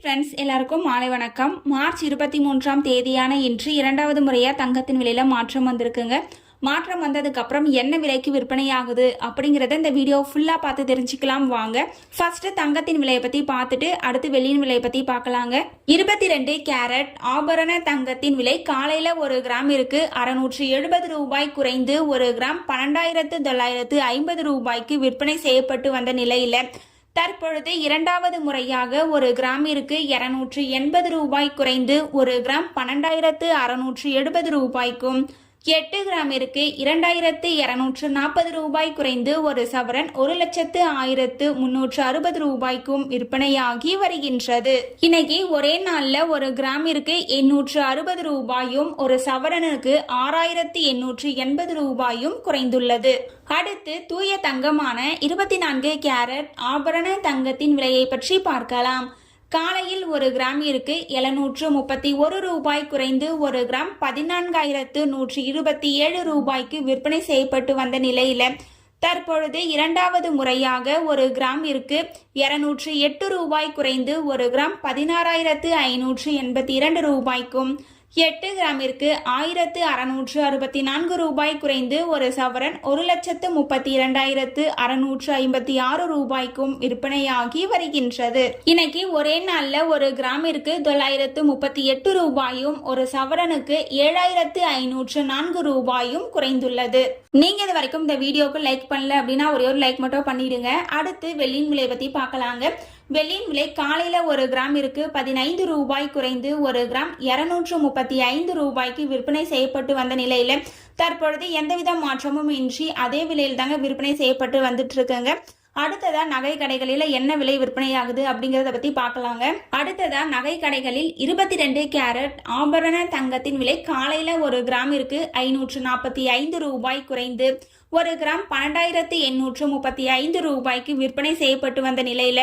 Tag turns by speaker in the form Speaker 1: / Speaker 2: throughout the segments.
Speaker 1: Friends எல்லாருக்கும் மாலை வணக்கம். மார்ச் 23ஆம் தேதியான இன்று இரண்டாவது முறையா தங்கத்தின் விலையில மாற்றம் வந்திருக்குங்க. மாற்றம் வந்ததுக்கு அப்புறம் என்ன விலைக்கு விற்பனை ஆகுது அப்படிங்கறத இந்த வீடியோ ஃபுல்லா பார்த்து தெரிஞ்சுக்கலாம் வாங்க. ஃபர்ஸ்ட் தங்கத்தின் விலையை பத்தி பார்த்துட்டு அடுத்து வெள்ளியின் விலையை பத்தி பார்க்கலாங்க. 22 கேரட் ஆபரண தங்கத்தின் விலை காலையில ஒரு கிராமிற்கு 670 ரூபாய் குறைந்து ஒரு கிராம் 12,950 ரூபாய்க்கு விற்பனை செய்யப்பட்டு வந்த நிலையில தற்பொழுது இரண்டாவது முறையாக ஒரு கிராமிற்கு 280 ரூபாய் குறைந்து ஒரு கிராம் 12,670 ரூபாய்க்கும் 8 கிராமிற்கு 2,240 ரூபாய் குறைந்து ஒரு சவரன் 1,01,360 ரூபாய்க்கும் விற்பனையாகி வருகின்றது. இன்னைக்கு ஒரே நாள்ல ஒரு கிராமிற்கு 860 ரூபாயும் ஒரு சவரனுக்கு 6,880 ரூபாயும் குறைந்துள்ளது. அடுத்து தூய தங்கமான 24 கேரட் ஆபரண தங்கத்தின் விலையை பற்றி பார்க்கலாம். காலையில் ஒரு கிராமிற்கு 731 ரூபாய் குறைந்து ஒரு கிராம் 14,127 ரூபாய்க்கு விற்பனை செய்யப்பட்டு வந்த நிலையில தற்பொழுது இரண்டாவது முறையாக ஒரு கிராமிற்கு 208 ரூபாய் குறைந்து ஒரு கிராம் 16,582 ரூபாய்க்கும் 8 கிராமிற்கு 1,664 ரூபாய் குறைந்து ஒரு சவரன் 1,32,656 ரூபாய்க்கும் விற்பனையாகி வருகின்றது. இன்னைக்கு ஒரே நாள்ல ஒரு கிராமிற்கு 938 ரூபாயும் ஒரு சவரனுக்கு 7,504 ரூபாயும் குறைந்துள்ளது. நீங்க இது வரைக்கும் இந்த வீடியோக்கு லைக் பண்ணல அப்படின்னா ஒரே ஒரு லைக் மட்டும் பண்ணிடுங்க. அடுத்து வெள்ளியின் விலை பத்தி பார்க்கலாங்க. வெள்ளியின் விலை காலையில ஒரு கிராமிற்கு 15 ரூபாய் குறைந்து ஒரு கிராம் 235 ரூபாய்க்கு விற்பனை செய்யப்பட்டு வந்த நிலையில தற்பொழுது எந்தவித மாற்றமும் இன்றி அதே விலையில் தாங்க விற்பனை செய்யப்பட்டு வந்துட்டு இருக்குங்க. அடுத்ததா நகை கடைகளில் என்ன விலை விற்பனை ஆகுது அப்படிங்கறத பத்தி பார்க்கலாங்க. அடுத்ததா நகை கடைகளில் 22 கேரட் ஆபரண தங்கத்தின் விலை காலையில ஒரு கிராமிற்கு 545 ரூபாய் குறைந்து ஒரு கிராம் 12,835 ரூபாய்க்கு விற்பனை செய்யப்பட்டு வந்த நிலையில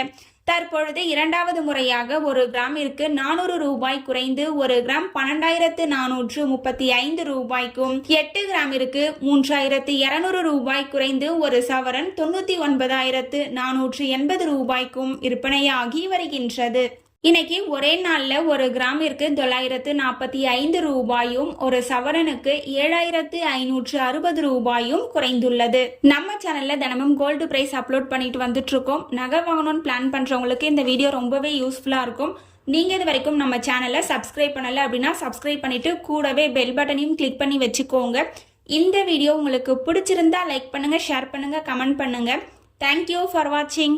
Speaker 1: தற்பொழுது இரண்டாவது முறையாக ஒரு கிராமிற்கு 400 ரூபாய் குறைந்து ஒரு கிராம் 12,435 ரூபாய்க்கும் 8 கிராமிற்கு 3,200 ரூபாய் குறைந்து ஒரு சவரன் 99,480 ரூபாய்க்கும் விற்பனையாகி வருகின்றது. இன்னைக்கு ஒரே நாள்ல ஒரு கிராமிற்கு 945 ரூபாயும் ஒரு சவரனுக்கு 7,560 ரூபாயும் குறைந்துள்ளது. நம்ம சேனல்ல தினமும் கோல்டு பிரைஸ் அப்லோட் பண்ணிட்டு வந்துட்டு இருக்கோம். நகை வாங்கணும்னு பிளான் பண்றவங்களுக்கு இந்த வீடியோ ரொம்பவே யூஸ்ஃபுல்லா இருக்கும். நீங்க இது வரைக்கும் நம்ம சேனலை சப்ஸ்கிரைப் பண்ணல அப்படின்னா சப்ஸ்கிரைப் பண்ணிட்டு கூடவே பெல் பட்டனையும் கிளிக் பண்ணி வச்சுக்கோங்க. இந்த வீடியோ உங்களுக்கு பிடிச்சிருந்தா லைக் பண்ணுங்க, ஷேர் பண்ணுங்க, கமெண்ட் பண்ணுங்க. தேங்க்யூ ஃபார் வாட்சிங்.